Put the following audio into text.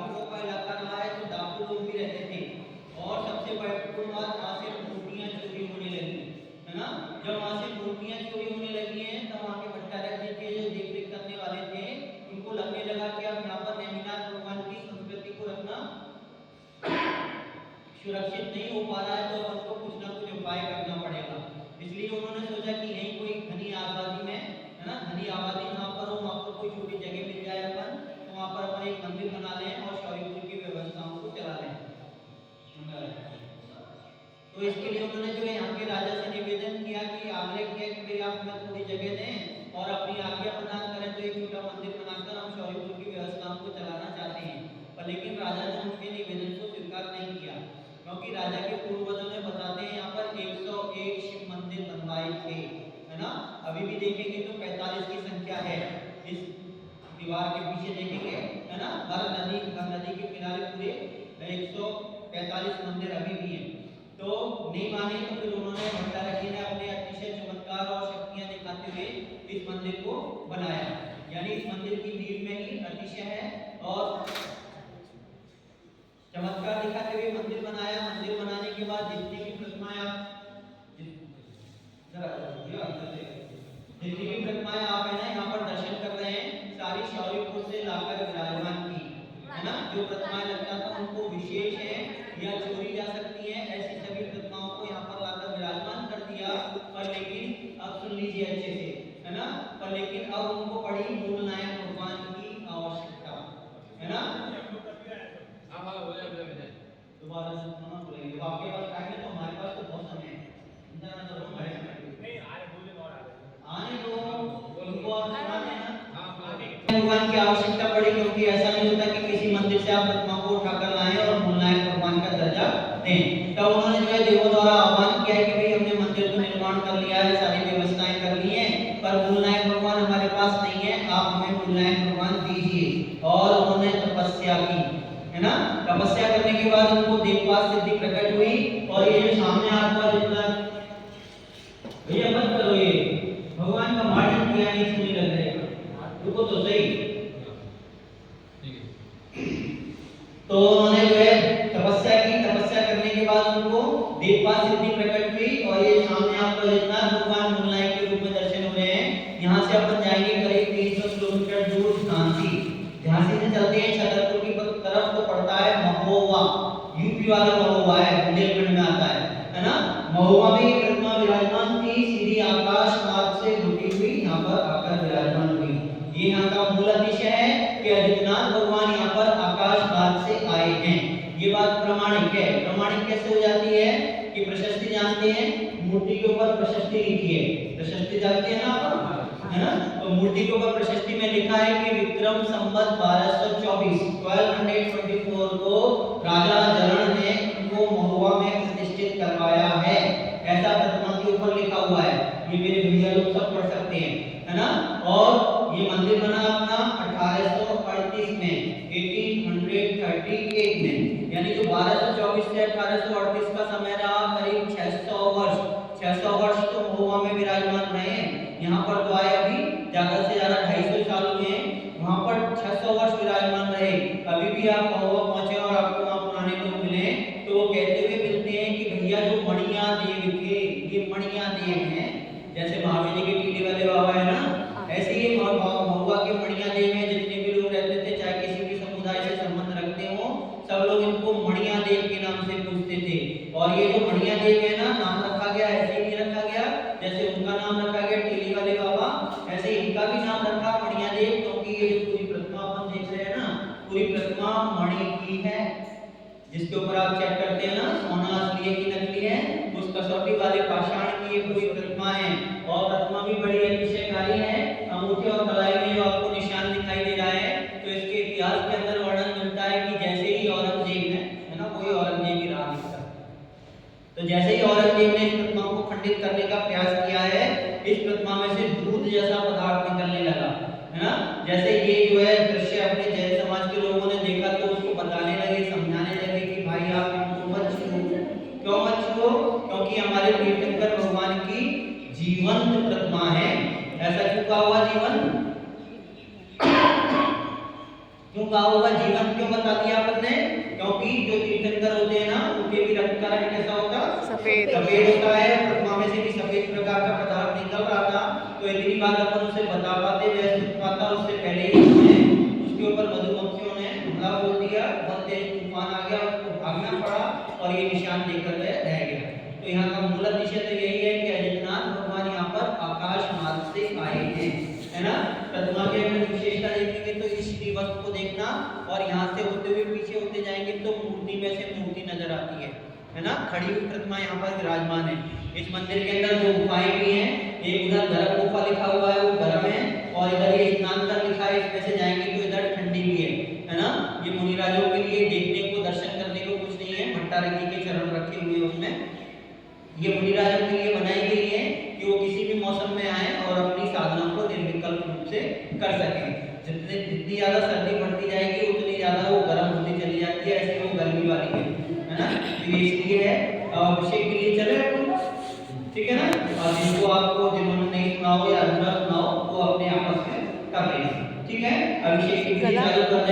डाकुओं का इलाका रहा है, तो डाकू लोग भी रहते थे। और सबसे बड़ी बात, वहाँ से मूर्तियाँ चोरी होने लगी, है ना। जब वहाँ से मूर्तियाँ चोरी होने लगी हैं, तब वहाँ के भट्टारक जी के जो देख रेख करने वाले थे, उनको लगने लगा कि अब यहाँ पर नेमिनाथ भगवान की संस्कृति को रखना सुरक्षित नहीं हो पा रहा है, तो अब उनको कुछ ना कुछ उपाय करना पड़ेगा। इसलिए उन्होंने सोचा कि यहीं कोई घनी आबादी में, है ना, घनी आबादी जहाँ पर हो, वहाँ पर कोई छोटी जगह मिल जाए अपन, तो वहाँ पर अपन एक मंदिर बना लें और शौर्यपुर की व्यवस्थाओं को चला लें। तो इसके लिए उन्होंने जो है यहाँ के राजा से निवेदन किया कि आग्रह किया कि भाई आप हमें थोड़ी जगह दें और अपनी आज्ञा प्रदान करें, तो एक छोटा मंदिर बनाकर हम शौर्यपुर की व्यवस्थाओं को चलाना चाहते हैं। पर लेकिन राजा ने उनके निवेदन को स्वीकार नहीं किया, क्योंकि राजा के पूर्वजों ने बताते हैं यहाँ पर 101 शिव मंदिर बनवाए थे, है ना। अभी भी देखेंगे तो 45 की संख्या है, इस दीवार के पीछे देखेंगे, है ना, हर नदी के किनारे पूरे 145 मंदिर अभी भी हैं। तो नहीं माने तो फिर उन्होंने भट्टारक जी ने अपने अतिशय चमत्कार और शक्तियां दिखाते हुए इस मंदिर को बनाया। यानी इस मंदिर की नींव में ही अतिशय है और चमत्कार दिखाते हुए मंदिर बनाया। मंदिर बनाने के बाद जितनी भी प्रतिमाएं आप है ना यहाँ पर दर्शन कर रहे हैं, सारी शौर्यपुर से लाकर विराजमान की, है ना। जो प्रतिमाएं लगता था उनको विशेष है या चोरी जा सकती है, ऐसी सभी प्रतिमाओं को यहाँ पर लाकर विराजमान कर दिया। पर लेकिन अब सुन लीजिए अच्छे से, है ना, पर लेकिन अब उनको बड़ी मूलनायक भगवान की आवश्यकता, है ना। दोबारा से सुनना बोलेंगे, आपके पास टाइम है तो हमारे पास तो बहुत समय है, इंतजार करो हमारे समय आने दो उनको और सुनाने हैं। भगवान की आवश्यकता पड़ी, क्योंकि ऐसा नहीं होता कि किसी मंदिर से आप प्रतिमा को उठाकर लाएं और मूलनायक भगवान का दर्जा दें। तब उन्होंने जो है देवों द्वारा आह्वान किया है कि भाई हमने मंदिर को निर्माण कर लिया है, सारी व्यवस्थाएं कर ली हैं, पर मूलनायक भगवान हमारे पास नहीं है, आप हमें मूलनायक भगवान दीजिए। और उन्होंने तपस्या की, है ना। तपस्या करने के बाद उनको देवपाल सिद्धि प्रकट हुई। और ये जो सामने आपका जितना भैया मत करो, ये भगवान का मार्डन किया नहीं सुनी लग रहा है, रुको तो सही। तो उन्होंने जो है तपस्या की, तपस्या करने के बाद उनको देवपाल सिद्धि प्रकट हुई। और ये सामने आपको जितना भगवान मूलनायक के रूप में दर्शन हो रहे हैं। यहाँ से अपन जाएंगे करीब 300 किलोमीटर दूर झांसी। झांसी से चलते हैं छतरपुर की तरफ, तो पड़ता है महोबा, यूपी वाला महोबा है, बुंदेलखंड में आता है ना। महोबा में ये प्रतिमा विराजमान थी, सीधी आकाश मार्ग से होती हुई यहाँ पर आकर विराजमान हुई। ये यहाँ का मूल अतिशय है कि आदित्यनाथ भगवान यहाँ पर आकाश मार्ग से आए हैं। ये बात प्रमाणिक है। प्रमाणिक कैसे हो जाती है कि प्रशस्ति जानते हैं, मूर्ति के ऊपर प्रशस्ति लिखी है, प्रशस्ति जानते हैं ना आप, है ना। तो मूर्ति के ऊपर प्रशस्ति में लिखा है कि विक्रम संवत 1224 को राजा जरण ने उनको महुआ में प्रतिष्ठित करवाया है, ऐसा प्रतिमा के ऊपर लिखा हुआ है। ये मेरे भैया लोग सब पढ़ सकते हैं, है ना। और ये मंदिर बना अपना 1838 में, 1838 में, यानी जो 1224 से 1838 का समय रहा, करीब 600 वर्ष। 600 वर्ष तो महुआ में विराजमान रहे। यहाँ पर तो आए अभी ज्यादा से ज्यादा 250 साल हुए हैं, वहाँ पर 600 वर्ष विराजमान रहे। अभी भी आप महुआ पहुंचे और आपको वहाँ पुराने लोग मिले तो वो कहते हुए मिलते हैं कि भैया जो मणिया देव थे, ये मणिया देव हैं, जैसे महावीर जी के टीले वाले बाबा है ना, ऐसे ही महुआ के मणिया देव हैं। जितने भी लोग रहते थे, चाहे किसी भी समुदाय से संबंध रखते हो, सब लोग इनको मणिया देव के नाम से पूछते थे। और ये जो मणिया देव है ना, नाम रखा गया ऐसे ही नहीं रखा गया, जैसे उनका नाम रखा गया टीले वाले बाबा, ऐसे इनका भी नाम रखा मणिया देव, क्योंकि ये जो पूरी प्रतिमा अपन देख रहे हैं ना, पूरी प्रतिमा मणि की है। जिसके ऊपर आप चेक करते हैं ना, सोना असली है कि नकली है, उस कसौटी वाले पाषाण की ये पूरी प्रतिमा है। और प्रतिमा भी बड़ी अतिशयकारी है। अंगूठे और कलाई में जो आपको निशान दिखाई दे रहा है, तो इसके इतिहास के अंदर वर्णन मिलता है कि जैसे ही औरंगजेब है ना, कोई औरंगजेब ही रहा नहीं था, तो जैसे ही औरंगजेब ने इस प्रतिमा को खंडित करने का प्रयास किया है, इस प्रतिमा में से दूध जैसा पदार्थ निकलने लगा, है ना। जैसे ये जो है दृश्य अपने जैन समाज के लोगों ने देखा तो उसको बताने लगे, समझाने लगे कि भाई आप इनको मत छुओ। क्यों मत छुओ? क्योंकि हमारे तीर्थंकर भगवान की जीवंत प्रतिमा है। ऐसा क्यों कहा हुआ जीवन? क्यों कहा होगा जीवन? क्यों बता दिया सफेद होता है, प्रतिमा में से भी सफेद प्रकार का पदार्थ निकल रहा था, तो इतनी बात अपन उसे बता पाते, वह सुख पाता उससे पहले ही उसके ऊपर मधुमक्खियों ने हमला बोल दिया, बहुत तेज तूफान आ गया, उसको भागना पड़ा और ये निशान देकर वह रह गया। तो यहाँ का मूल निश्चय तो यही है कि अजितनाथ भगवान यहाँ पर आकाश मार्ग से आए हैं, है ना। प्रतिमा की अगर विशेषता देखेंगे तो इस श्रीवस्त्र को देखना और यहाँ से होते हुए पीछे होते जाएंगे तो मूर्ति में से मूर्ति नजर आती है ना। खड़ी हुई प्रतिमा यहाँ पर विराजमान है। इस मंदिर के अंदर दो गुफाएं भी हैं, एक उधर गर्म गुफा लिखा हुआ है, वो गर्म है, और इधर ये स्नान कर लिखा है, इसमें से जाएंगे तो इधर ठंडी भी है ना। ये मुनिराजों के लिए देखने को, दर्शन करने को कुछ नहीं है, भट्टारकी के चरण रखे हुए उसमें। ये मुनिराजों के लिए बनाई गई है कि वो किसी भी मौसम में आए और अपनी साधना को निर्विकल्प रूप से कर सकें। जितनी ज्यादा सर्दी बढ़ती जाएगी उतनी ज्यादा वो गर्म होती चली जाती है, ऐसे वो गर्मी वाली है ना। तो ये इसलिए है। अभिषेक के लिए चले अपन, ठीक है ना। और जिनको आपको, जिन्होंने नहीं सुना हो या अधूरा सुना हो, वो अपने आपस में कर लेना, ठीक है। अभिषेक के लिए चालू कर